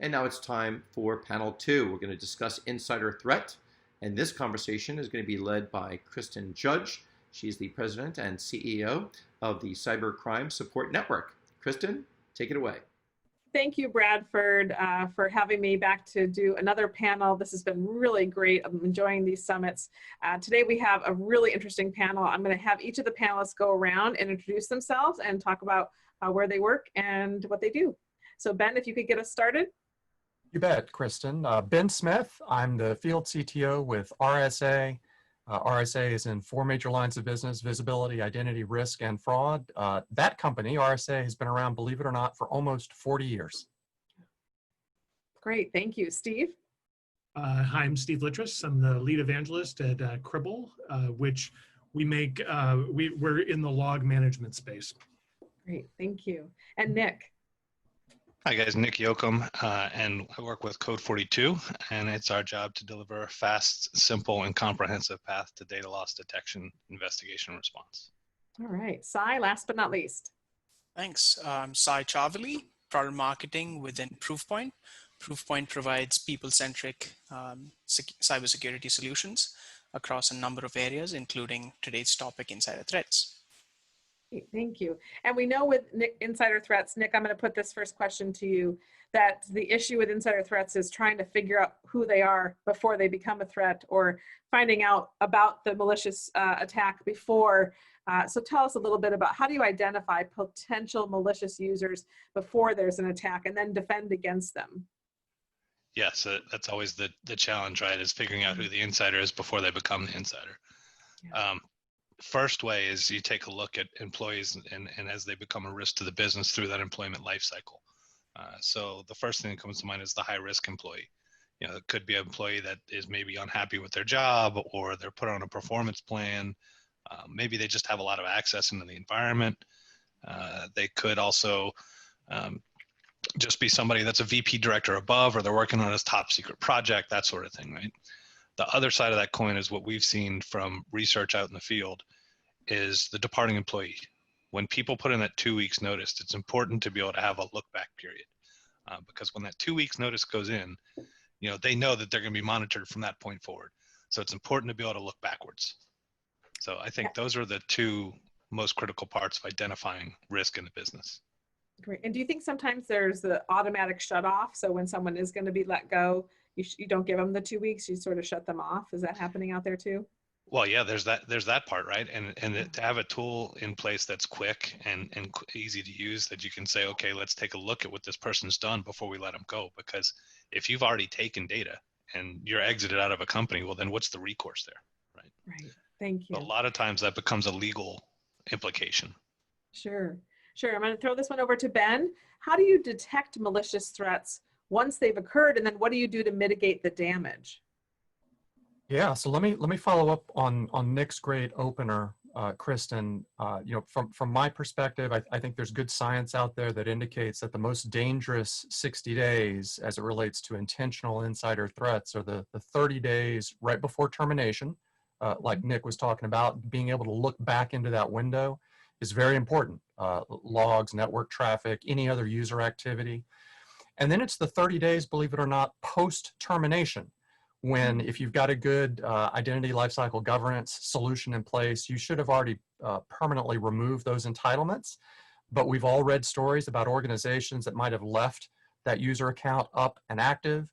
And now it's time for panel 2. We're going to discuss insider threat. And this conversation is going to be led by Kristin Judge. She's the president and CEO of the Cybercrime Support Network. Kristin, take it away. Thank you, Bradford, for having me back to do another panel. This has been really great. I'm enjoying these summits. Today we have a really interesting panel. I'm going to have each of the panelists go around and introduce themselves and talk about where they work and what they do. So Ben, if you could get us started. You bet, Kristin. Ben Smith, I'm the field CTO with RSA. RSA is in 4 major lines of business: visibility, identity, risk, and fraud. That company, RSA, has been around, believe it or not, for almost 40 years. Great, thank you. Steve? Hi, I'm Steve Litras. I'm the lead evangelist at Cribl, which we make, we're in the log management space. Great, thank you. And Nick? Hi guys, Nick Yokum, and I work with Code 42, and it's our job to deliver a fast, simple, and comprehensive path to data loss detection, investigation, and response. All right, Cy, last but not least. Thanks. I'm Chavali, product marketing within Proofpoint. Proofpoint provides people-centric cybersecurity solutions across a number of areas, including today's topic, insider threats. Thank you. And we know with insider threats, Nick, I'm going to put this first question to you, that the issue with insider threats is trying to figure out who they are before they become a threat, or finding out about the malicious attack before. So tell us a little bit about how do you identify potential malicious users before there's an attack and then defend against them? Yes, that's always the challenge, right, is figuring out who the insider is before they become the insider. Yeah. First way is you take a look at employees and as they become a risk to the business through that employment life cycle. So the first thing that comes to mind is the high risk employee. You know, it could be an employee that is maybe unhappy with their job, or they're put on a performance plan. Maybe they just have a lot of access into the environment. They could also just be somebody that's a VP director above, or they're working on a top secret project, that sort of thing, right? The other side of that coin is what we've seen from research out in the field is the departing employee. When people put in that 2 weeks notice, it's important to be able to have a look back period, because when that 2 weeks notice goes in, you know, they know that they're going to be monitored from that point forward. So it's important to be able to look backwards. So I think those are the 2 most critical parts of identifying risk in the business. Great. And do you think sometimes there's the automatic shut off? So when someone is going to be let go, you don't give them the 2 weeks, you sort of shut them off. Is that happening out there too? Well, yeah, there's that part, right? And to have a tool in place that's quick and easy to use, that you can say, okay, let's take a look at what this person's done before we let them go. Because if you've already taken data and you're exited out of a company, well, then what's the recourse there, right? Right. Thank you. A lot of times that becomes a legal implication. Sure. Sure. I'm going to throw this one over to Ben. How do you detect malicious threats once they've occurred, and then what do you do to mitigate the damage? Yeah, so let me follow up on Nick's great opener, Kristin. You know, from my perspective, I think there's good science out there that indicates that the most dangerous 60 days as it relates to intentional insider threats are the 30 days right before termination, like Nick was talking about. Being able to look back into that window is very important. Logs, network traffic, any other user activity. And then it's the 30 days, believe it or not, post-termination, when if you've got a good identity lifecycle governance solution in place, you should have already permanently removed those entitlements. But we've all read stories about organizations that might have left that user account up and active.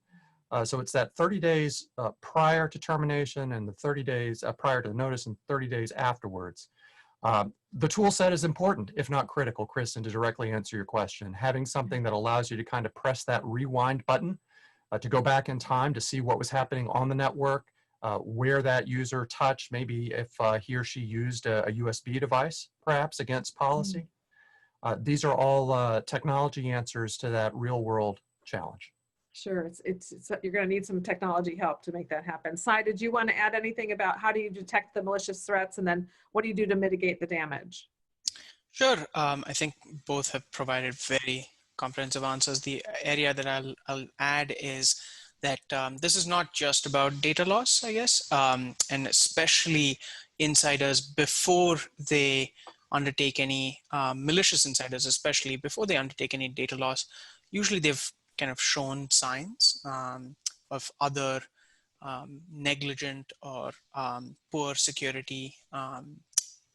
So it's that 30 days prior to termination and the 30 days prior to the notice and 30 days afterwards. The tool set is important, if not critical, Kristin, to directly answer your question. Having something that allows you to kind of press that rewind button to go back in time to see what was happening on the network, where that user touched, maybe if he or she used a USB device, perhaps against policy. These are all technology answers to that real world challenge. Sure, you're going to need some technology help to make that happen. Cy, did you want to add anything about how do you detect the malicious threats, and then what do you do to mitigate the damage? Sure, I think both have provided very comprehensive answers. The area that I'll add is that this is not just about data loss, I guess, and especially insiders before they undertake any malicious insiders, especially before they undertake any data loss. Usually they've kind of shown signs of other negligent or poor security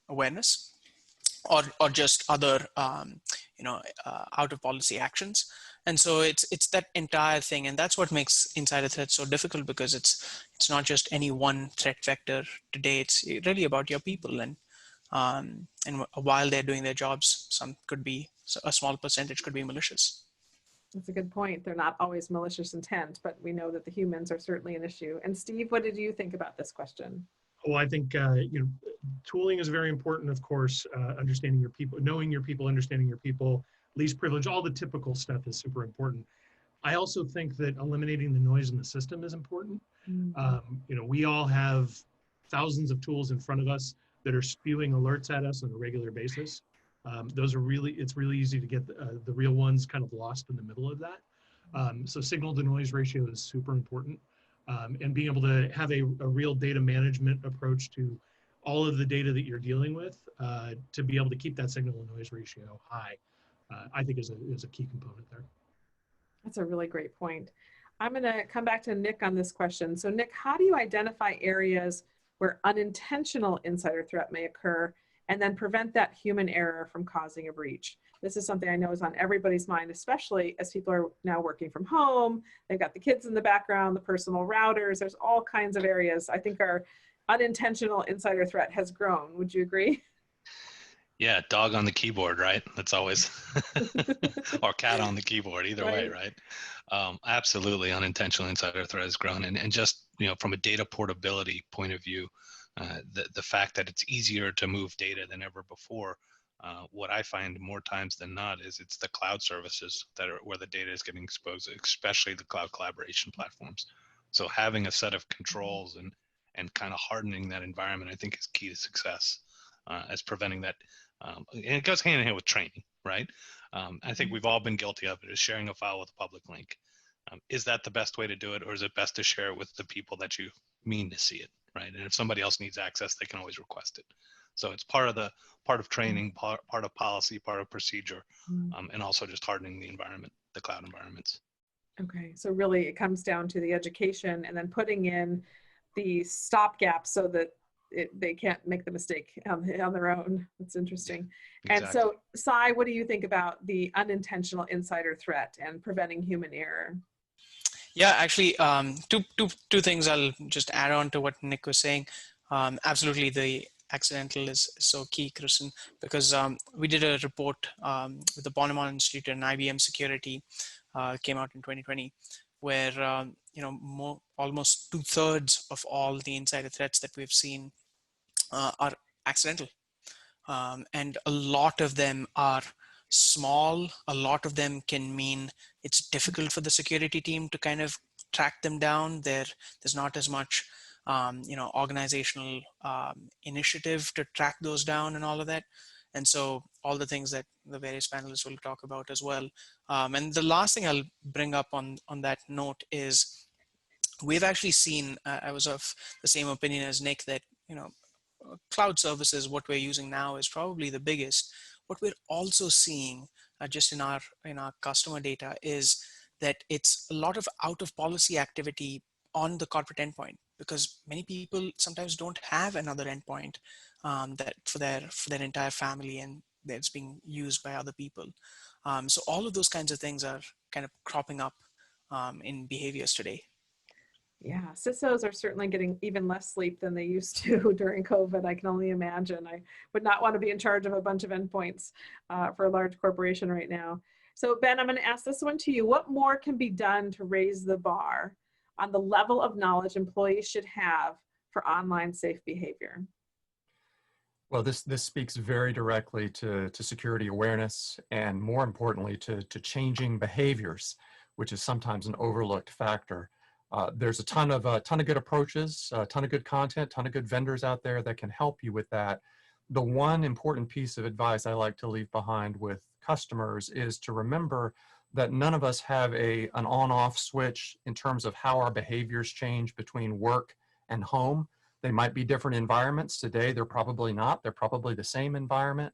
awareness, or just other out of policy actions. And so it's that entire thing, and that's what makes insider threats so difficult, because it's not just any one threat vector today. It's really about your people, and while they're doing their jobs, some could be, a small percentage could be malicious. That's a good point. They're not always malicious intent, but we know that the humans are certainly an issue. And Steve, what did you think about this question? Well, I think tooling is very important, of course. Understanding your people, knowing your people, understanding your people, least privilege, all the typical stuff is super important. I also think that eliminating the noise in the system is important. We all have thousands of tools in front of us that are spewing alerts at us on a regular basis. Those are it's really easy to get the real ones kind of lost in the middle of that. So signal to noise ratio is super important. And being able to have a real data management approach to all of the data that you're dealing with, to be able to keep that signal to noise ratio high, I think is a key component there. That's a really great point. I'm going to come back to Nick on this question. So Nick, how do you identify areas where unintentional insider threat may occur and then prevent that human error from causing a breach? This is something I know is on everybody's mind, especially as people are now working from home. They've got the kids in the background, the personal routers. There's all kinds of areas. I think our unintentional insider threat has grown. Would you agree? Yeah, dog on the keyboard, right? That's always, or cat on the keyboard, either way, right? Absolutely, unintentional insider threat has grown. And just, from a data portability point of view, the fact that it's easier to move data than ever before, what I find more times than not is it's the cloud services that are where the data is getting exposed, especially the cloud collaboration platforms. So having a set of controls and kind of hardening that environment, I think, is key to success, as preventing that. And it goes hand in hand with training, right? I think we've all been guilty of it, is sharing a file with a public link. Is that the best way to do it, or is it best to share it with the people that you mean to see it, right? And if somebody else needs access, they can always request it. So it's part of training, part of policy, part of procedure, and also just hardening the environment, the cloud environments. Okay, so really it comes down to the education and then putting in the stopgap so that they can't make the mistake on their own. That's interesting. Exactly. And so, Cy, what do you think about the unintentional insider threat and preventing human error? Yeah, actually, two things I'll just add on to what Nick was saying. Absolutely, the accidental is so key, Kristin, because we did a report with the Ponemon Institute and IBM Security, came out in 2020, where almost 2/3 of all the insider threats that we've seen are accidental, and a lot of them are small. A lot of them can mean it's difficult for the security team to kind of track them down. There's not as much organizational initiative to track those down and all of that. And so all the things that the various panelists will talk about as well. And the last thing I'll bring up on that note is we've actually seen, I was of the same opinion as Nick, that cloud services, what we're using now, is probably the biggest. What we're also seeing just in our customer data is that it's a lot of out of policy activity on the corporate endpoint, because many people sometimes don't have another endpoint that for their entire family, and that's being used by other people. So all of those kinds of things are kind of cropping up in behaviors today. Yeah, CISOs are certainly getting even less sleep than they used to during COVID. I can only imagine. I would not want to be in charge of a bunch of endpoints for a large corporation right now. So Ben, I'm going to ask this one to you. What more can be done to raise the bar on the level of knowledge employees should have for online safe behavior? Well, this speaks very directly to security awareness, and more importantly, to changing behaviors, which is sometimes an overlooked factor. There's a ton of good approaches, a ton of good content, ton of good vendors out there that can help you with that. The one important piece of advice I like to leave behind with customers is to remember that none of us have an on-off switch in terms of how our behaviors change between work and home. They might be different environments. Today, they're probably not. They're probably the same environment.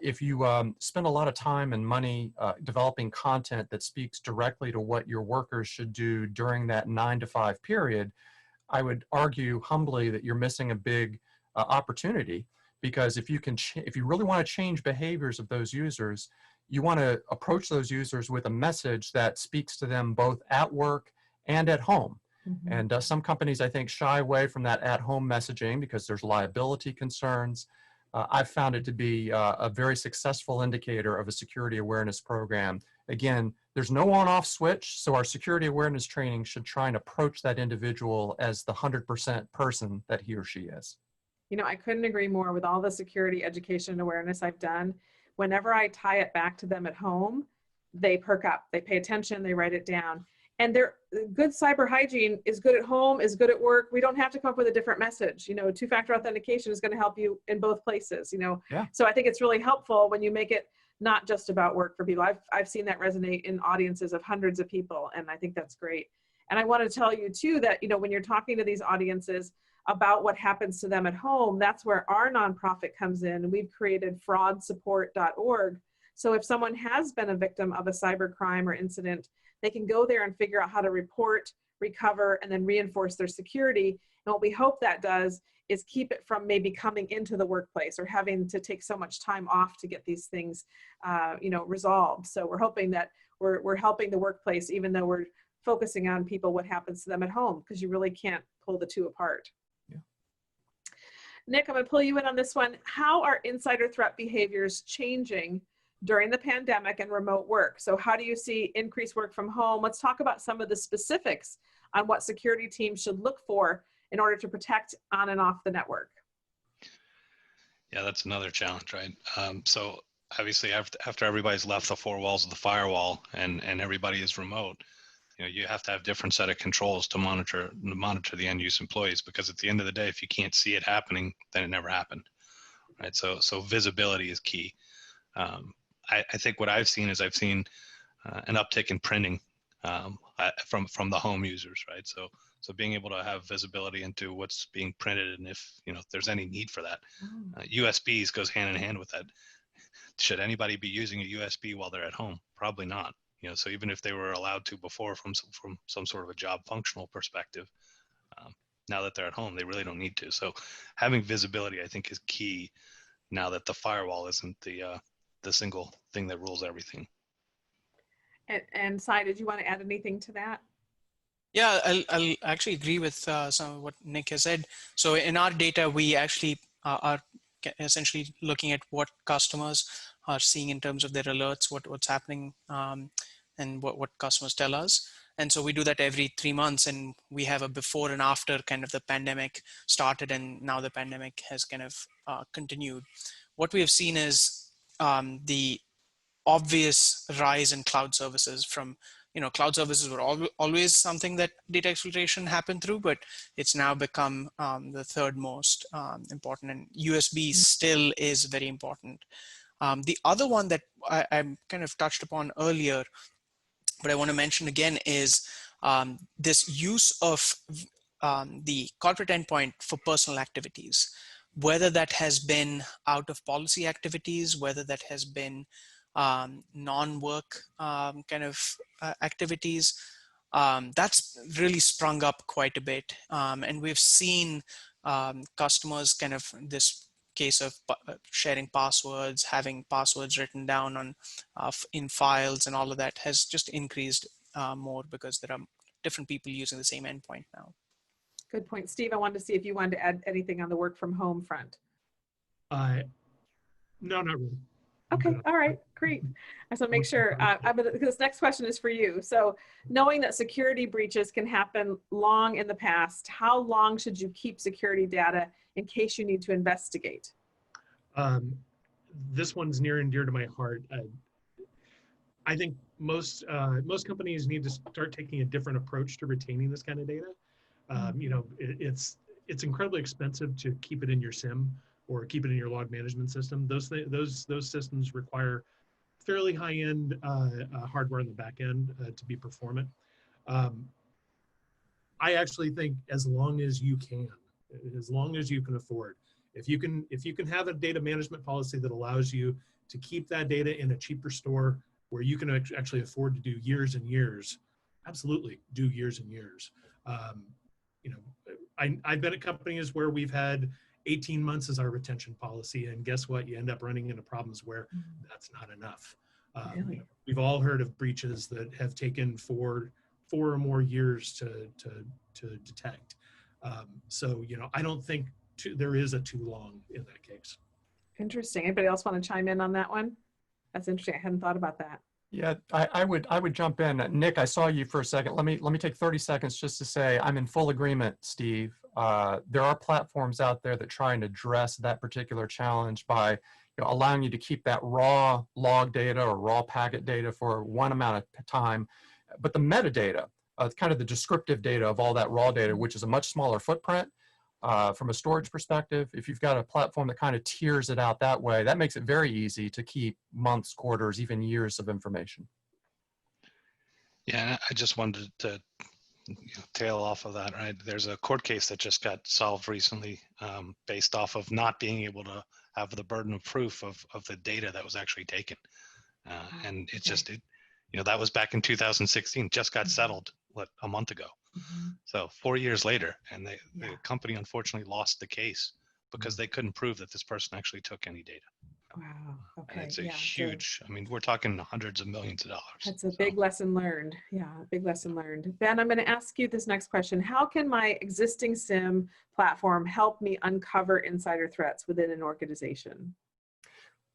If you spend a lot of time and money developing content that speaks directly to what your workers should do during that 9 to 5 period, I would argue humbly that you're missing a big opportunity, because if you really want to change behaviors of those users, you want to approach those users with a message that speaks to them both at work and at home. Mm-hmm. And some companies, I think, shy away from that at-home messaging because there's liability concerns. I've found it to be a very successful indicator of a security awareness program. Again, there's no on-off switch, so our security awareness training should try and approach that individual as the 100% person that he or she is. You know, I couldn't agree more. With all the security education and awareness I've done, whenever I tie it back to them at home, they perk up, they pay attention, they write it down. And they're good cyber hygiene is good at home, is good at work. We don't have to come up with a different message. You know, two-factor authentication is going to help you in both places, you know. Yeah. So I think it's really helpful when you make it not just about work for people. I've seen that resonate in audiences of hundreds of people, and I think that's great. And I want to tell you too that, you know, when you're talking to these audiences about what happens to them at home, that's where our nonprofit comes in. And we've created fraudsupport.org. So if someone has been a victim of a cybercrime or incident, they can go there and figure out how to report, recover, and then reinforce their security. And what we hope that does is keep it from maybe coming into the workplace or having to take so much time off to get these things, you know, resolved. So we're hoping that we're helping the workplace, even though we're focusing on people, what happens to them at home, because you really can't pull the two apart. Yeah. Nick, I'm going to pull you in on this one. How are insider threat behaviors changing during the pandemic and remote work? So how do you see increased work from home? Let's talk about some of the specifics on what security teams should look for in order to protect on and off the network. Yeah, that's another challenge, right? So obviously after everybody's left the four walls of the firewall and everybody is remote, you know, you have to have different set of controls to monitor the end use employees, because at the end of the day, if you can't see it happening, then it never happened, right? So visibility is key. I think what I've seen is an uptick in printing from the home users, right? So being able to have visibility into what's being printed, and if there's any need for that. USBs goes hand in hand with that. Should anybody be using a USB while they're at home? Probably not. So even if they were allowed to before from some sort of a job functional perspective, now that they're at home, they really don't need to. So having visibility, I think, is key now that the firewall isn't the single thing that rules everything. And Sai, did you want to add anything to that? Yeah, I'll actually agree with some of what Nick has said. So in our data, we actually are essentially looking at what customers are seeing in terms of their alerts, what's happening, and what customers tell us. And so we do that every 3 months, and we have a before and after kind of the pandemic started, and now the pandemic has kind of continued. What we have seen is the obvious rise in cloud services. From cloud services were always something that data exfiltration happened through, but it's now become the third most important, and USB still is very important. The other one that I kind of touched upon earlier, but I want to mention again, is this use of the corporate endpoint for personal activities, whether that has been out of policy activities, whether that has been non-work kind of activities. That's really sprung up quite a bit. And we've seen customers kind of this case of sharing passwords, having passwords written down on in files, and all of that has just increased more because there are different people using the same endpoint now. Good point. Steve, I wanted to see if you wanted to add anything on the work from home front. No, not really. Okay, all right, great. I just want to make sure, this next question is for you. So knowing that security breaches can happen long in the past, how long should you keep security data in case you need to investigate? This one's near and dear to my heart. I think most companies need to start taking a different approach to retaining this kind of data. It's incredibly expensive to keep it in your SIM or keep it in your log management system. Those systems require fairly high-end hardware on the back end to be performant. I actually think as long as you can afford, If you can have a data management policy that allows you to keep that data in a cheaper store where you can actually afford to do years and years, absolutely do years and years. You know, I've been at companies where we've had 18 months as our retention policy, and guess what? You end up running into problems where that's not enough. Really? You know, we've all heard of breaches that have taken four or more years to detect. So, you know, I don't think there is a too long in that case. Interesting. Anybody else want to chime in on that one? That's interesting. I hadn't thought about that. Yeah, I would jump in. Nick, I saw you for a second. Let me take 30 seconds just to say I'm in full agreement, Steve. There are platforms out there that try and address that particular challenge by allowing you to keep that raw log data or raw packet data for one amount of time. But the metadata, kind of the descriptive data of all that raw data, which is a much smaller footprint from a storage perspective, if you've got a platform that kind of tiers it out that way, that makes it very easy to keep months, quarters, even years of information. Yeah, and I just wanted to tail off of that, right? There's a court case that just got solved recently based off of not being able to have the burden of proof of the data that was actually taken. And it just, that was back in 2016, just got settled, a month ago. So 4 years later, and the company unfortunately lost the case because they couldn't prove that this person actually took any data. Wow. Okay. And it's a huge, I mean, we're talking hundreds of millions of dollars. That's a big lesson learned. Yeah, a big lesson learned. Ben, I'm going to ask you this next question. How can my existing SIM platform help me uncover insider threats within an organization?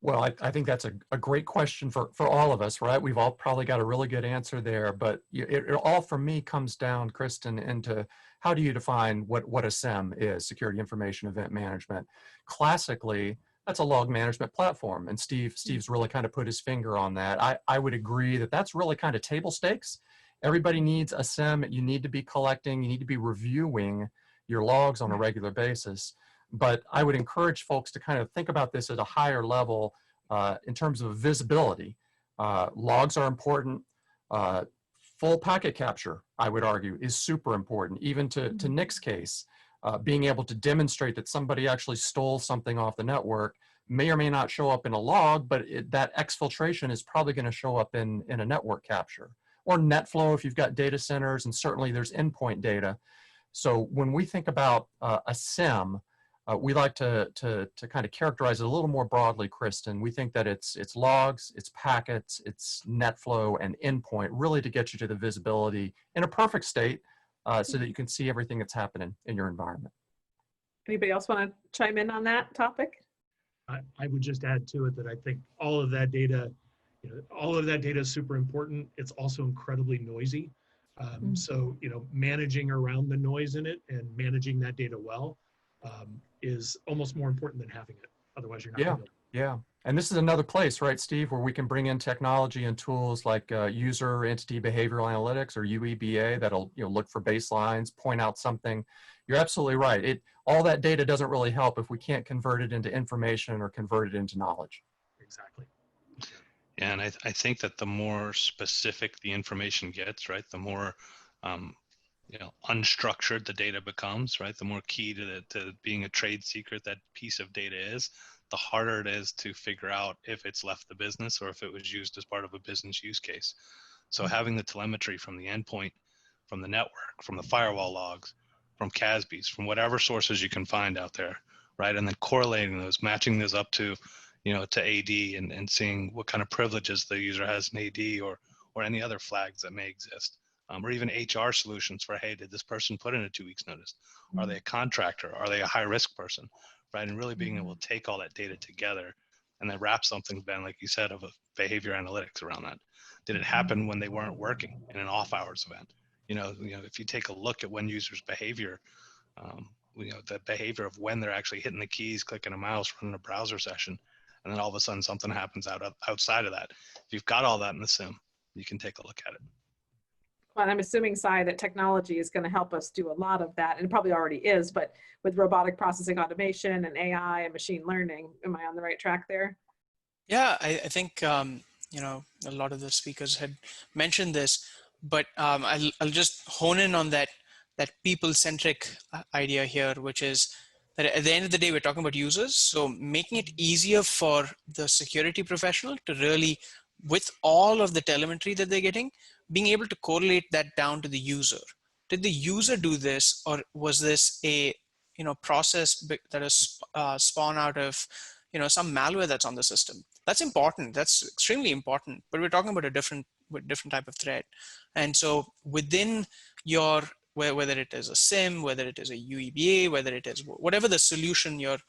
Well, I think that's a great question for all of us, right? We've all probably got a really good answer there, but it all for me comes down, Kristin, into how do you define what a SIM is, Security Information Event Management. Classically, that's a log management platform, and Steve's really kind of put his finger on that. I would agree that that's really kind of table stakes. Everybody needs a SIM. You need to be collecting, you need to be reviewing your logs on a regular basis. But I would encourage folks to kind of think about this at a higher level in terms of visibility. Logs are important. Full packet capture, I would argue, is super important. Even to Nick's case, being able to demonstrate that somebody actually stole something off the network may or may not show up in a log, but that exfiltration is probably going to show up in a network capture. Or NetFlow if you've got data centers, and certainly there's endpoint data. So when we think about a SIM, we like to kind of characterize it a little more broadly, Kristin. We think that it's logs, it's packets, it's NetFlow, and endpoint, really to get you to the visibility in a perfect state so that you can see everything that's happening in your environment. Anybody else want to chime in on that topic? I would just add to it that I think all of that data is super important. It's also incredibly noisy. So, managing around the noise in it and managing that data well is almost more important than having it. Otherwise, you're not going to. Yeah. And this is another place, right, Steve, where we can bring in technology and tools like user entity behavioral analytics, or UEBA, that'll look for baselines, point out something. You're absolutely right. All that data doesn't really help if we can't convert it into information or convert it into knowledge. Exactly. Yeah, and I think that the more specific the information gets, right, the more unstructured the data becomes, right? The more key to being a trade secret that piece of data is, the harder it is to figure out if it's left the business or if it was used as part of a business use case. So having the telemetry from the endpoint, from the network, from the firewall logs, from CASBs, from whatever sources you can find out there, right? And then correlating those, matching those up to, to AD and seeing what kind of privileges the user has in AD or any other flags that may exist. Or even HR solutions for, hey, did this person put in a 2 weeks notice? Are they a contractor? Are they a high risk person? Right? And really being able to take all that data together and then wrap something, Ben, like you said, of a behavior analytics around that. Did it happen when they weren't working in an off hours event? If you take a look at when users' behavior, the behavior of when they're actually hitting the keys, clicking a mouse, running a browser session, and then all of a sudden something happens outside of that. If you've got all that in the SIM, you can take a look at it. Well, I'm assuming, Cy, that technology is going to help us do a lot of that, and it probably already is, but with robotic processing automation and AI and machine learning, am I on the right track there? Yeah, I think, a lot of the speakers had mentioned this, but I'll just hone in on that people-centric idea here, which is that at the end of the day, we're talking about users. So making it easier for the security professional to really, with all of the telemetry that they're getting, being able to correlate that down to the user. Did the user do this, or was this a process that is spawned out of some malware that's on the system? That's important. That's extremely important. But we're talking about a different type of threat. And so within your, whether it is a SIM, whether it is a UEBA, whether it is whatever the solution, your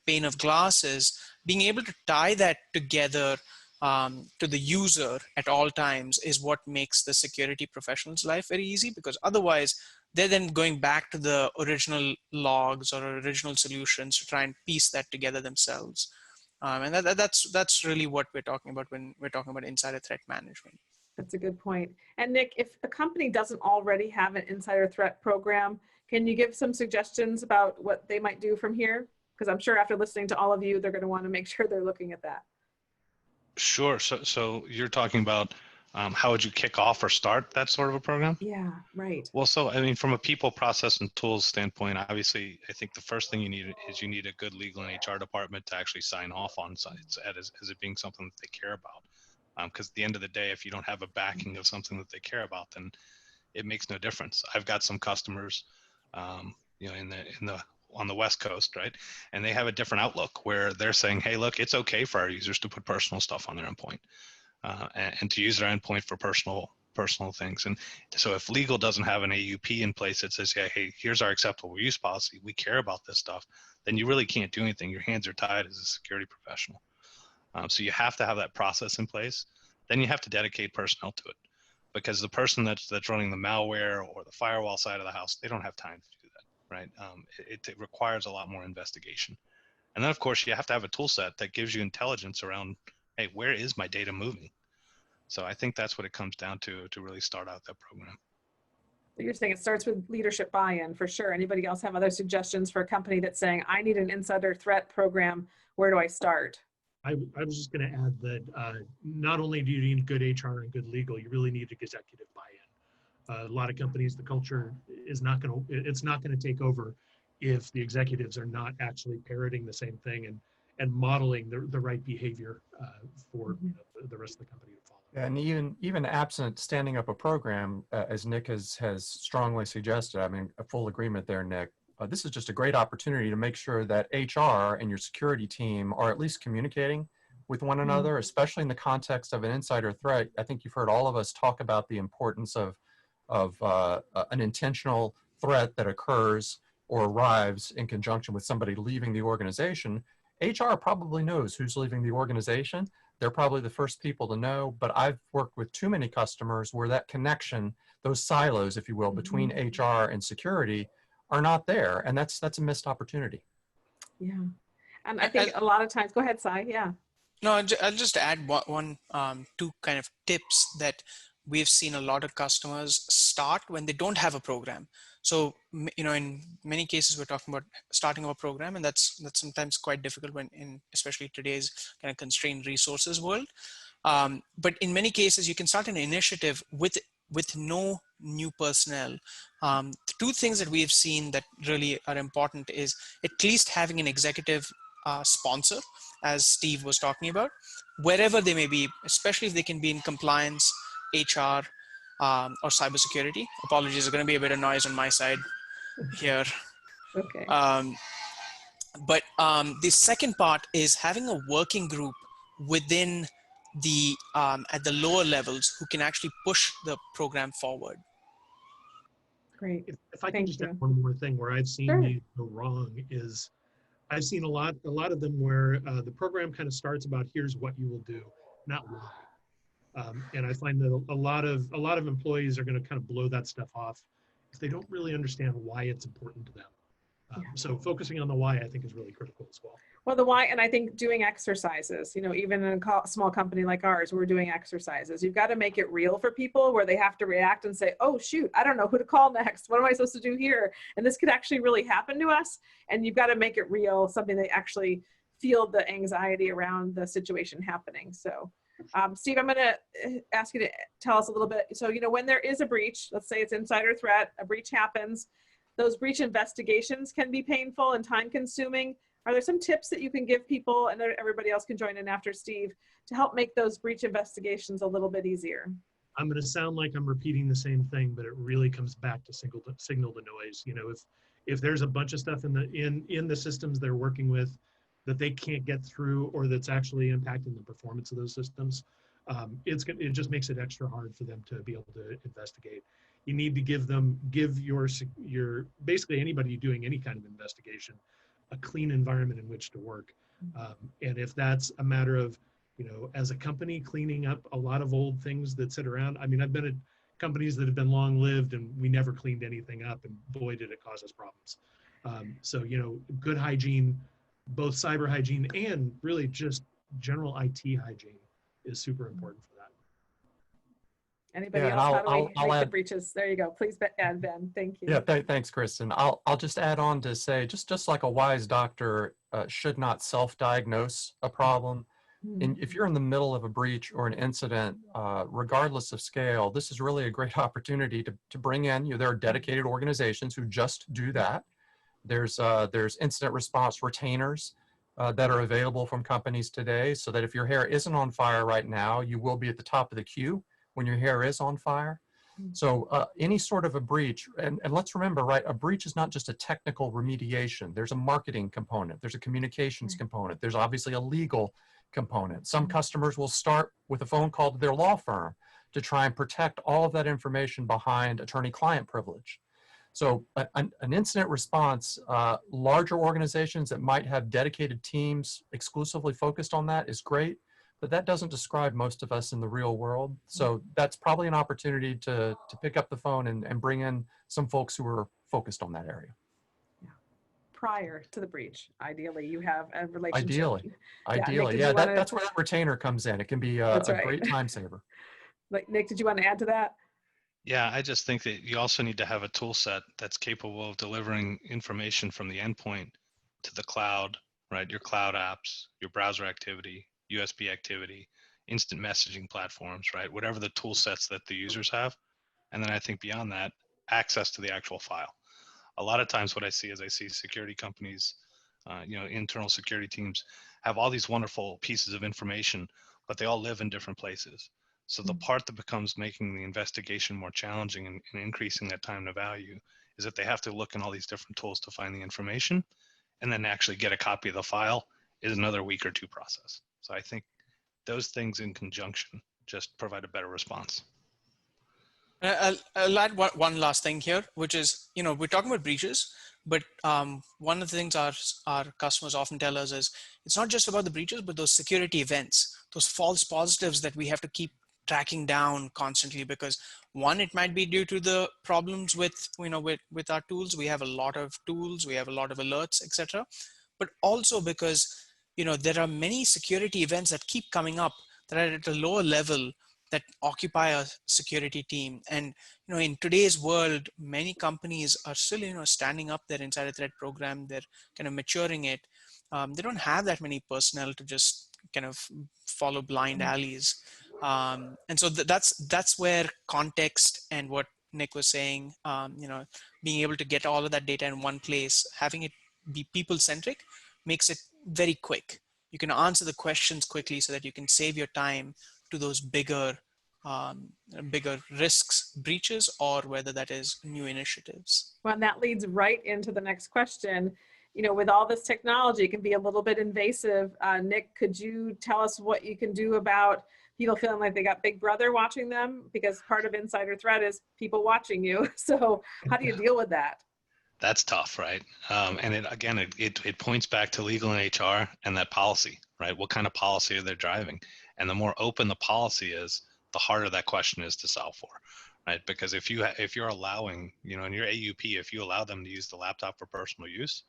pane of glass is, being able to tie that together to the user at all times is what makes the security professional's life very easy, because otherwise they're then going back to the original logs or original solutions to try and piece that together themselves. And that's really what we're talking about when we're talking about insider threat management. That's a good point. And Nick, if a company doesn't already have an insider threat program, can you give some suggestions about what they might do from here? Because I'm sure after listening to all of you, they're going to want to make sure they're looking at that. Sure. So you're talking about how would you kick off or start that sort of a program? Yeah, right. Well, so I mean, from a people, process, and tools standpoint, obviously, I think the first thing you need is you need a good legal and HR department to actually sign off on sites as it being something that they care about. Because at the end of the day, if you don't have a backing of something that they care about, then it makes no difference. I've got some customers, on the West Coast, right? And they have a different outlook where they're saying, hey, look, it's okay for our users to put personal stuff on their endpoint and to use their endpoint for personal things. And so if legal doesn't have an AUP in place that says, yeah, hey, here's our acceptable use policy, we care about this stuff, then you really can't do anything. Your hands are tied as a security professional. So you have to have that process in place. Then you have to dedicate personnel to it, because the person that's running the malware or the firewall side of the house, they don't have time to do that, right? It requires a lot more investigation. And then, of course, you have to have a tool set that gives you intelligence around, hey, where is my data moving? So I think that's what it comes down to really start out that program. So you're saying it starts with leadership buy-in for sure. Anybody else have other suggestions for a company that's saying, I need an insider threat program, where do I start? I was just going to add that not only do you need good HR and good legal, you really need executive buy-in. A lot of companies, the culture is not going to take over if the executives are not actually parroting the same thing and modeling the right behavior for the rest of the company to follow. And even absent standing up a program, as Nick has strongly suggested, I mean, a full agreement there, Nick. This is just a great opportunity to make sure that HR and your security team are at least communicating with one another, especially in the context of an insider threat. I think you've heard all of us talk about the importance of an intentional threat that occurs or arrives in conjunction with somebody leaving the organization. HR probably knows who's leaving the organization. They're probably the first people to know, but I've worked with too many customers where that connection, those silos, if you will, between HR and security are not there. And that's a missed opportunity. Yeah. And I think a lot of times, go ahead, Sai, yeah. No, I'll just add two kind of tips that we've seen a lot of customers start when they don't have a program. So, in many cases, we're talking about starting a program, and that's sometimes quite difficult especially today's kind of constrained resources world. But in many cases, you can start an initiative with no new personnel. The two things that we have seen that really are important is at least having an executive sponsor, as Steve was talking about, wherever they may be, especially if they can be in compliance, HR, or cybersecurity. Apologies, there's going to be a bit of noise on my side here. Okay. But the second part is having a working group within the at the lower levels who can actually push the program forward. Great. If I can just add one more thing where I've seen these go wrong is I've seen a lot of them where the program kind of starts about here's what you will do, not why. And I find that a lot of employees are going to kind of blow that stuff off if they don't really understand why it's important to them. So focusing on the why, I think, is really critical as well. Well, the why, and I think doing exercises, even in a small company like ours, we're doing exercises. You've got to make it real for people where they have to react and say, oh, shoot, I don't know who to call next. What am I supposed to do here? And this could actually really happen to us. And you've got to make it real, something they actually feel the anxiety around the situation happening. So Steve, I'm going to ask you to tell us a little bit. So, when there is a breach, let's say it's insider threat, a breach happens. those breach investigations can be painful and time consuming. Are there some tips that you can give people, and everybody else can join in after Steve, to help make those breach investigations a little bit easier? I'm going to sound like I'm repeating the same thing, but it really comes back to signal to noise. You know, if there's a bunch of stuff in the systems they're working with that they can't get through, or that's actually impacting the performance of those systems, it just makes it extra hard for them to be able to investigate. You need to give your basically anybody doing any kind of investigation a clean environment in which to work. And if that's a matter of, you know, as a company cleaning up a lot of old things that sit around. I mean, I've been at companies that have been long lived and we never cleaned anything up, and boy, did it cause us problems. So, you know, good hygiene, both cyber hygiene and really just general IT hygiene is super important for that. Anybody Yeah, else? and How do we I'll make the add. breaches? There you go. Please add, Ben. Thank you. Yeah, thanks, Kristen. I'll just add on to say, just like a wise doctor should not self-diagnose a problem. And if you're in the middle of a breach or an incident, regardless of scale, this is really a great opportunity to bring in, there are dedicated organizations who just do that. There's incident response retainers that are available from companies today, so that if your hair isn't on fire right now, you will be at the top of the queue when your hair is on fire. So any sort of a breach, and let's remember, right, a breach is not just a technical remediation. There's a marketing component, there's a communications component, there's obviously a legal component. Some customers will start with a phone call to their law firm to try and protect all of that information behind attorney-client privilege. So an incident response, larger organizations that might have dedicated teams exclusively focused on that is great, but that doesn't describe most of us in the real world. So that's probably an opportunity to pick up the phone and bring in some folks who are focused on that area. Prior to the breach, ideally, you have a relationship. Ideally, yeah, that's where that retainer comes in. It can be a great time saver. Like, Nick, did you want to add to that? Yeah, I just think that you also need to have a tool set that's capable of delivering information from the endpoint to the cloud, right? Your cloud apps, your browser activity, USB activity, instant messaging platforms, right? Whatever the tool sets that the users have. And then I think beyond that, access to the actual file. A lot of times what I see is security companies, internal security teams have all these wonderful pieces of information, but they all live in different places. So the part that becomes making the investigation more challenging and increasing that time to value is that they have to look in all these different tools to find the information, and then actually get a copy of the file is another week or two process. So I think those things in conjunction just provide a better response. I'll add one last thing here, which is, we're talking about breaches, but one of the things our customers often tell us is it's not just about the breaches, but those security events, those false positives that we have to keep tracking down constantly, because one, it might be due to the problems with our tools. We have a lot of tools, we have a lot of alerts, etc. But also because, there are many security events that keep coming up that are at a lower level that occupy a security team. And in today's world, many companies are still standing up their insider threat program. They're kind of maturing it. They don't have that many personnel to just kind of follow blind alleys. And so that's where context and what Nick was saying, being able to get all of that data in one place, having it be people-centric, makes it very quick. You can answer the questions quickly so that you can save your time to those bigger risks, breaches, or whether that is new initiatives. Well, and that leads right into the next question. With all this technology, it can be a little bit invasive. Nick, could you tell us what you can do about people feeling like they got Big Brother watching them? Because part of insider threat is people watching you. So how do you deal with that? That's tough, right? And it points back to legal and HR and that policy, right? What kind of policy are they driving? And the more open the policy is, the harder that question is to solve for, right? Because if you're allowing, in your AUP, if you allow them to use the laptop for personal use,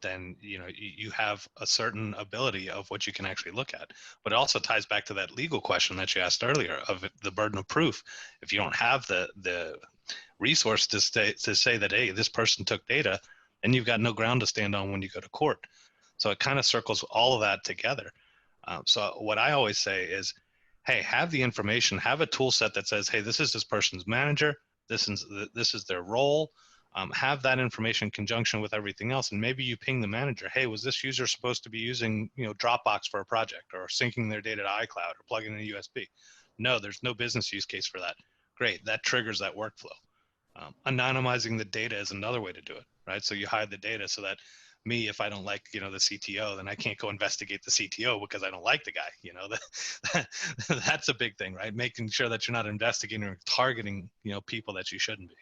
then you have a certain ability of what you can actually look at. But it also ties back to that legal question that you asked earlier of the burden of proof. If you don't have the resource to say that, hey, this person took data, then you've got no ground to stand on when you go to court. So it kind of circles all of that together. So what I always say is, hey, have the information, have a tool set that says, hey, this is this person's manager, this is their role, Have that information in conjunction with everything else, and maybe you ping the manager, hey, was this user supposed to be using Dropbox for a project, or syncing their data to iCloud, or plugging in a USB? No, there's no business use case for that. Great, that triggers that workflow. Anonymizing the data is another way to do it, right? So you hide the data so that me, if I don't like the CTO, then I can't go investigate the CTO because I don't like the guy. That's a big thing, right? Making sure that you're not investigating or targeting people that you shouldn't be.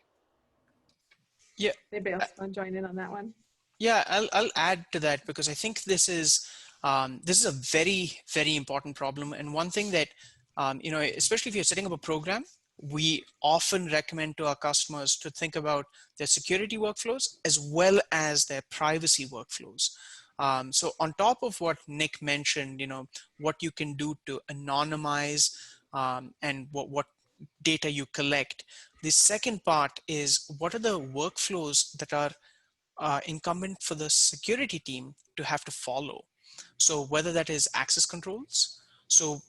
Yeah. Anybody else want to join in on that one? Yeah, I'll add to that, because I think this is a very, very important problem. And one thing that, especially if you're setting up a program, we often recommend to our customers to think about their security workflows as well as their privacy workflows. So on top of what Nick mentioned, what you can do to anonymize and what data you collect. The second part is, what are the workflows that are incumbent for the security team to have to follow? So whether that is access controls. So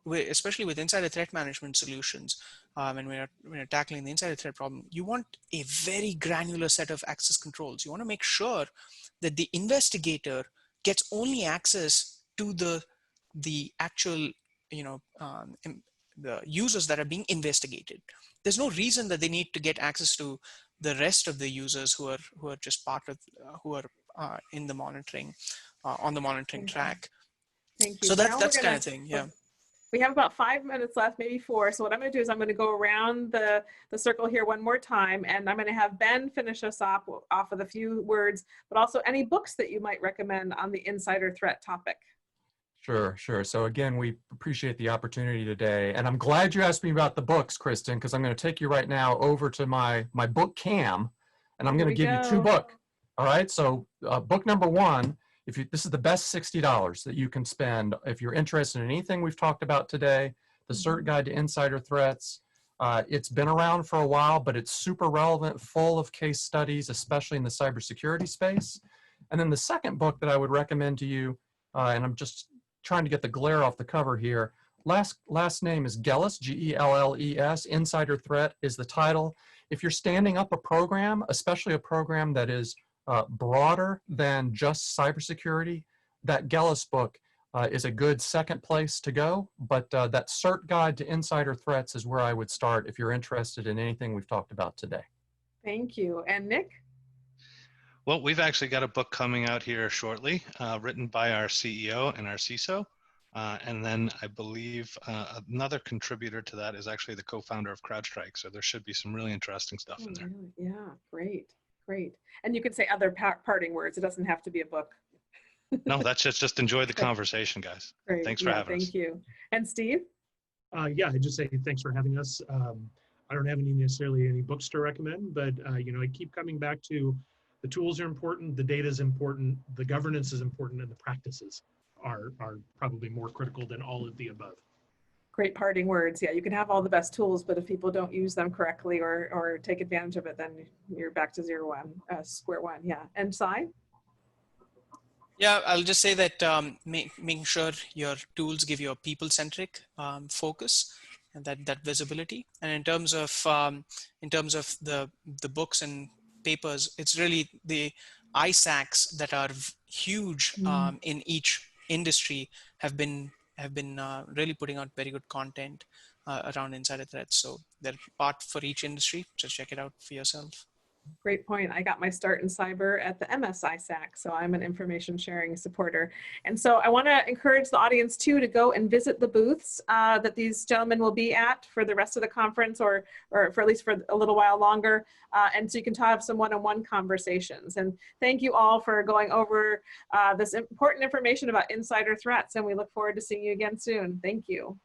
especially with insider threat management solutions, and when you're tackling the insider threat problem, you want a very granular set of access controls. You want to make sure that the investigator gets only access to the actual, the users that are being investigated. There's no reason that they need to get access to the rest of the users who are just part of who are in the monitoring on the monitoring track. Thank you. So Now that's we're kind of thing. Yeah. We have about 5 minutes left, maybe 4. So what I'm going to do is I'm going to go around the circle here one more time, and I'm going to have Ben finish us off with a few words, but also any books that you might recommend on the insider threat topic. Sure. So again, we appreciate the opportunity today. And I'm glad you asked me about the books, Kristin, because I'm going to take you right now over to my book cam, and I'm going to give you 2 books. All right. So book number 1, this is the best $60 that you can spend if you're interested in anything we've talked about today, the CERT Guide to Insider Threats. It's been around for a while, but it's super relevant, full of case studies, especially in the cybersecurity space. And then the second book that I would recommend to you, and I'm just trying to get the glare off the cover here. Last name is Gelles, G-E-L-L-E-S. Insider Threat is the title. If you're standing up a program, especially a program that is broader than just cybersecurity, that Gelles book is a good second place to go. But that CERT Guide to Insider Threats is where I would start if you're interested in anything we've talked about today. Thank you. And Nick? Well, we've actually got a book coming out here shortly, written by our CEO and our CISO. And then I believe another contributor to that is actually the co-founder of CrowdStrike. So there should be some really interesting stuff in there. Yeah, great. And you can say other parting words. It doesn't have to be a book. No, that's just enjoy the conversation, guys. Great. Thanks for having us. Thank you. And Steve? Yeah, I just say thanks for having us. I don't have necessarily any books to recommend, but I keep coming back to the tools are important, the data is important, the governance is important, and the practices are probably more critical than all of the above. Great parting words. Yeah, you can have all the best tools, but if people don't use them correctly or take advantage of it, then you're back to square one. Yeah. And Cy? Yeah, I'll just say that making sure your tools give you a people-centric focus and that visibility. And in terms of the books and papers, it's really the ISACs that are huge in each industry have been really putting out very good content around insider threats. So they're part for each industry. Just check it out for yourself. Great point. I got my start in cyber at the MS ISAC, so I'm an information sharing supporter. And so I want to encourage the audience too to go and visit the booths that these gentlemen will be at for the rest of the conference, or for at least for a little while longer. And so you can have some one-on-one conversations. And thank you all for going over this important information about insider threats. And we look forward to seeing you again soon. Thank you.